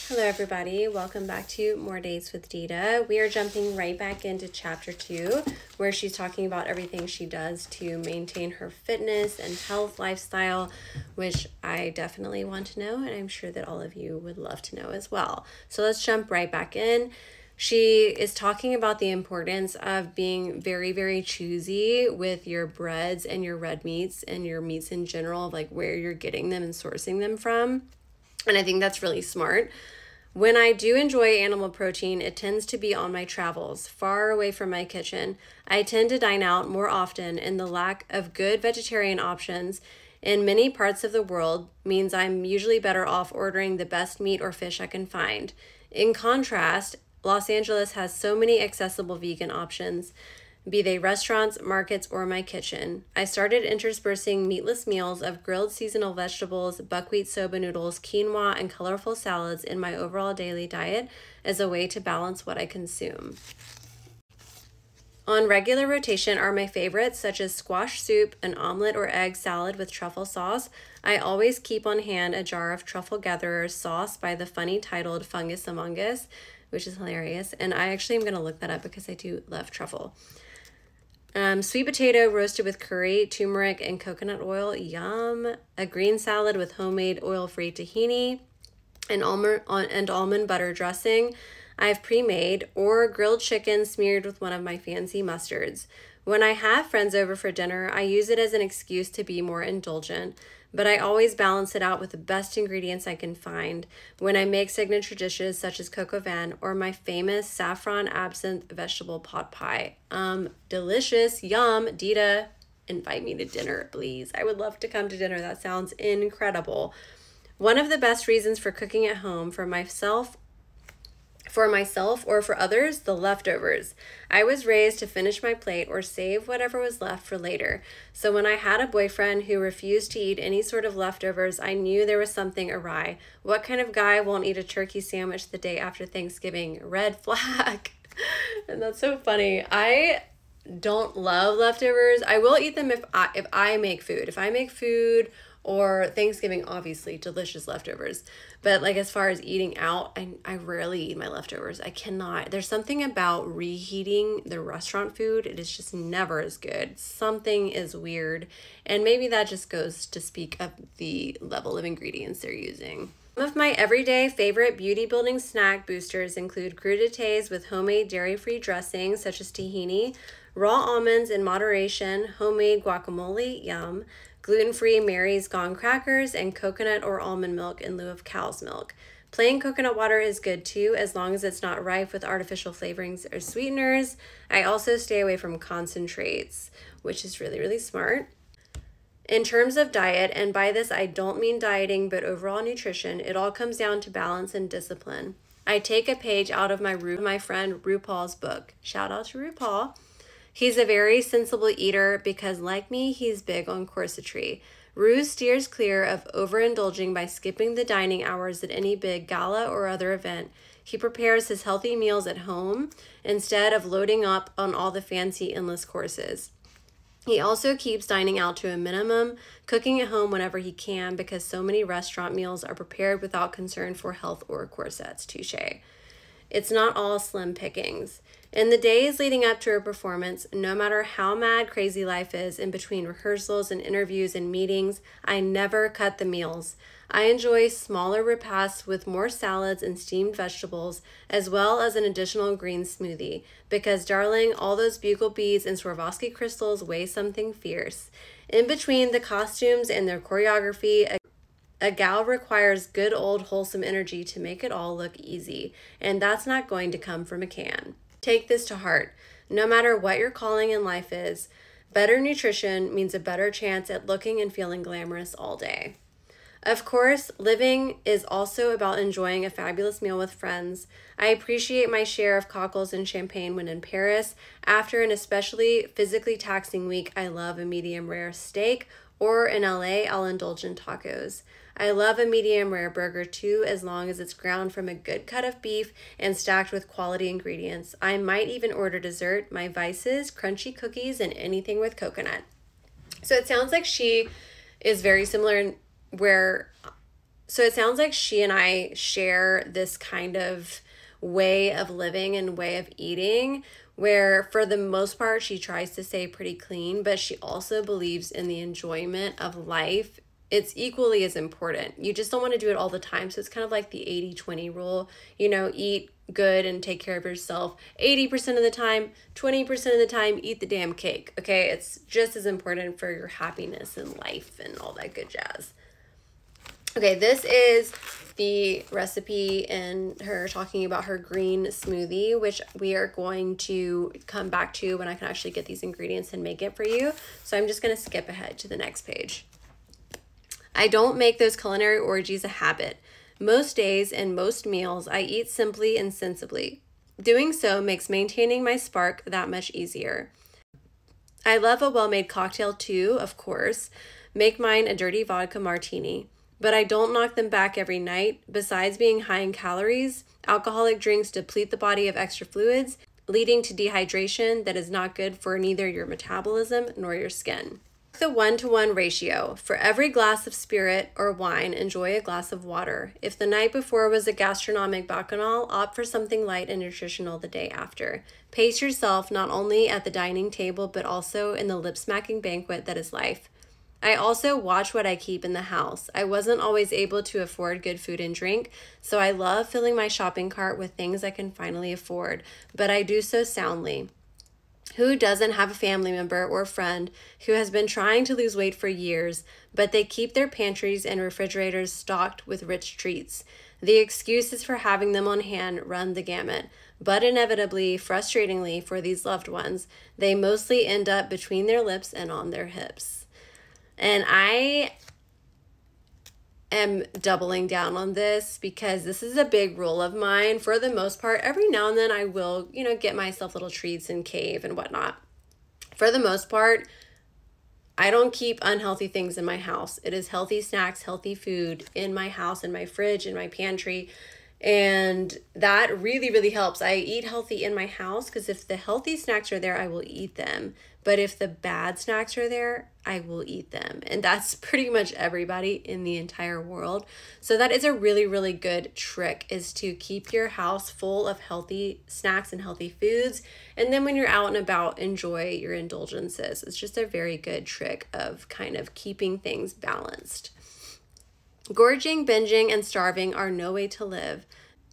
Hello everybody, welcome back to More Days with Dita. We are jumping right back into chapter 2 where she's talking about everything she does to maintain her fitness and health lifestyle, which I definitely want to know and I'm sure that all of you would love to know as well. So let's jump right back in. She is talking about the importance of being very, very choosy with your breads and your red meats and your meats in general, like where you're getting them and sourcing them from. And I think that's really smart. When I do enjoy animal protein, it tends to be on my travels, far away from my kitchen. I tend to dine out more often, and the lack of good vegetarian options in many parts of the world means I'm usually better off ordering the best meat or fish I can find. In contrast, Los Angeles has so many accessible vegan options, be they restaurants, markets, or my kitchen. I started interspersing meatless meals of grilled seasonal vegetables, buckwheat soba noodles, quinoa, and colorful salads in my overall daily diet as a way to balance what I consume. On regular rotation are my favorites, such as squash soup, an omelet or egg salad with truffle sauce. I always keep on hand a jar of Truffle Gatherer's sauce by the funny titled Fungus Among Us, which is hilarious. And I actually am going to look that up because I do love truffle. Sweet potato roasted with curry, turmeric, and coconut oil. Yum. A green salad with homemade oil-free tahini and almond butter dressing I've pre-made, or grilled chicken smeared with one of my fancy mustards. When I have friends over for dinner, I use it as an excuse to be more indulgent, but I always balance it out with the best ingredients I can find when I make signature dishes such as coq au vin or my famous saffron absinthe vegetable pot pie. Delicious, yum. Dita, invite me to dinner, please. I would love to come to dinner. That sounds incredible. One of the best reasons for cooking at home for myself or for others, the leftovers. I was raised to finish my plate or save whatever was left for later. So when I had a boyfriend who refused to eat any sort of leftovers, I knew there was something awry. What kind of guy won't eat a turkey sandwich the day after Thanksgiving? Red flag. And that's so funny. I don't love leftovers. I will eat them if I make food. If I make food, or Thanksgiving, obviously, delicious leftovers. But like as far as eating out, I rarely eat my leftovers. I cannot. There's something about reheating the restaurant food. It is just never as good. Something is weird. And maybe that just goes to speak of the level of ingredients they're using. Some of my everyday favorite beauty building snack boosters include crudités with homemade dairy-free dressing such as tahini, raw almonds in moderation, homemade guacamole, yum, gluten-free Mary's Gone crackers, and coconut or almond milk in lieu of cow's milk. Plain coconut water is good too, as long as it's not rife with artificial flavorings or sweeteners. I also stay away from concentrates, which is really, really smart. In terms of diet, and by this I don't mean dieting, but overall nutrition, it all comes down to balance and discipline. I take a page out of my friend RuPaul's book. Shout out to RuPaul. He's a very sensible eater because, like me, he's big on corsetry. Ru steers clear of overindulging by skipping the dining hours at any big gala or other event. He prepares his healthy meals at home instead of loading up on all the fancy endless courses. He also keeps dining out to a minimum, cooking at home whenever he can because so many restaurant meals are prepared without concern for health or corsets. Touché. It's not all slim pickings. In the days leading up to a performance, no matter how mad crazy life is in between rehearsals and interviews and meetings, I never cut the meals. I enjoy smaller repasts with more salads and steamed vegetables, as well as an additional green smoothie, because darling, all those bugle beads and Swarovski crystals weigh something fierce. In between the costumes and their choreography, a gal requires good old wholesome energy to make it all look easy, and that's not going to come from a can. Take this to heart. No matter what your calling in life is, better nutrition means a better chance at looking and feeling glamorous all day. Of course, living is also about enjoying a fabulous meal with friends. I appreciate my share of cockles and champagne when in Paris. After an especially physically taxing week, I love a medium rare steak, or in LA, I'll indulge in tacos. I love a medium rare burger too, as long as it's ground from a good cut of beef and stacked with quality ingredients. I might even order dessert, my vices, crunchy cookies, and anything with coconut. So it sounds like she is very similar where So it sounds like she and I share this kind of way of living and way of eating where for the most part she tries to stay pretty clean, but she also believes in the enjoyment of life. It's equally as important. You just don't want to do it all the time. So it's kind of like the 80-20 rule, eat good and take care of yourself 80% of the time, 20% of the time, eat the damn cake. Okay. It's just as important for your happiness in life and all that good jazz. Okay, this is the recipe and her talking about her green smoothie, which we are going to come back to when I can actually get these ingredients and make it for you. So I'm just going to skip ahead to the next page. I don't make those culinary orgies a habit. Most days and most meals, I eat simply and sensibly. Doing so makes maintaining my spark that much easier. I love a well-made cocktail too, of course. Make mine a dirty vodka martini. But I don't knock them back every night. Besides being high in calories, alcoholic drinks deplete the body of extra fluids, leading to dehydration that is not good for neither your metabolism nor your skin. The 1-to-1 ratio. For every glass of spirit or wine, enjoy a glass of water. If the night before was a gastronomic bacchanal, opt for something light and nutritional the day after. Pace yourself not only at the dining table, but also in the lip-smacking banquet that is life. I also watch what I keep in the house. I wasn't always able to afford good food and drink, so I love filling my shopping cart with things I can finally afford, but I do so soundly. Who doesn't have a family member or friend who has been trying to lose weight for years, but they keep their pantries and refrigerators stocked with rich treats? The excuses for having them on hand run the gamut, but inevitably, frustratingly for these loved ones, they mostly end up between their lips and on their hips. And I am doubling down on this because this is a big rule of mine. For the most part, every now and then I will, get myself little treats and cave and whatnot. For the most part, I don't keep unhealthy things in my house. It is healthy snacks, healthy food in my house, in my fridge, in my pantry. And that really, really helps. I eat healthy in my house because if the healthy snacks are there, I will eat them. But if the bad snacks are there, I will eat them. And that's pretty much everybody in the entire world. So that is a really, really good trick, is to keep your house full of healthy snacks and healthy foods. And then when you're out and about, enjoy your indulgences. It's just a very good trick of kind of keeping things balanced. Gorging, binging, and starving are no way to live,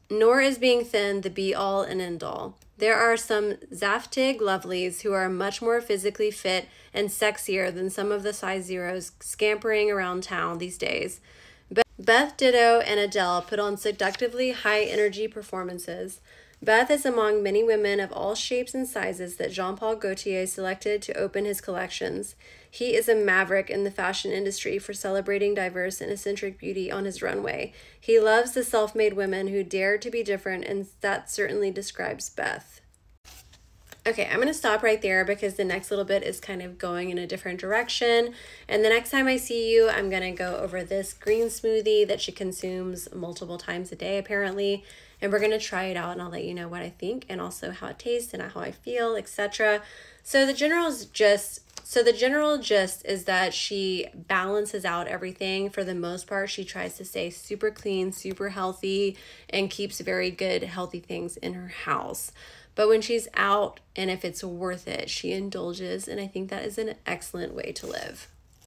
nor is being thin the be-all and end-all. There are some Zaftig lovelies who are much more physically fit and sexier than some of the size zeros scampering around town these days. Beth Ditto and Adele put on seductively high-energy performances. Beth is among many women of all shapes and sizes that Jean-Paul Gaultier selected to open his collections. He is a maverick in the fashion industry for celebrating diverse and eccentric beauty on his runway. He loves the self-made women who dare to be different, and that certainly describes Beth. Okay, I'm going to stop right there because the next little bit is kind of going in a different direction. And the next time I see you, I'm going to go over this green smoothie that she consumes multiple times a day, apparently. And we're going to try it out, and I'll let you know what I think and also how it tastes and how I feel, etc. So the general gist is that she balances out everything. For the most part, she tries to stay super clean, super healthy, and keeps very good, healthy things in her house. But when she's out, and if it's worth it, she indulges, and I think that is an excellent way to live.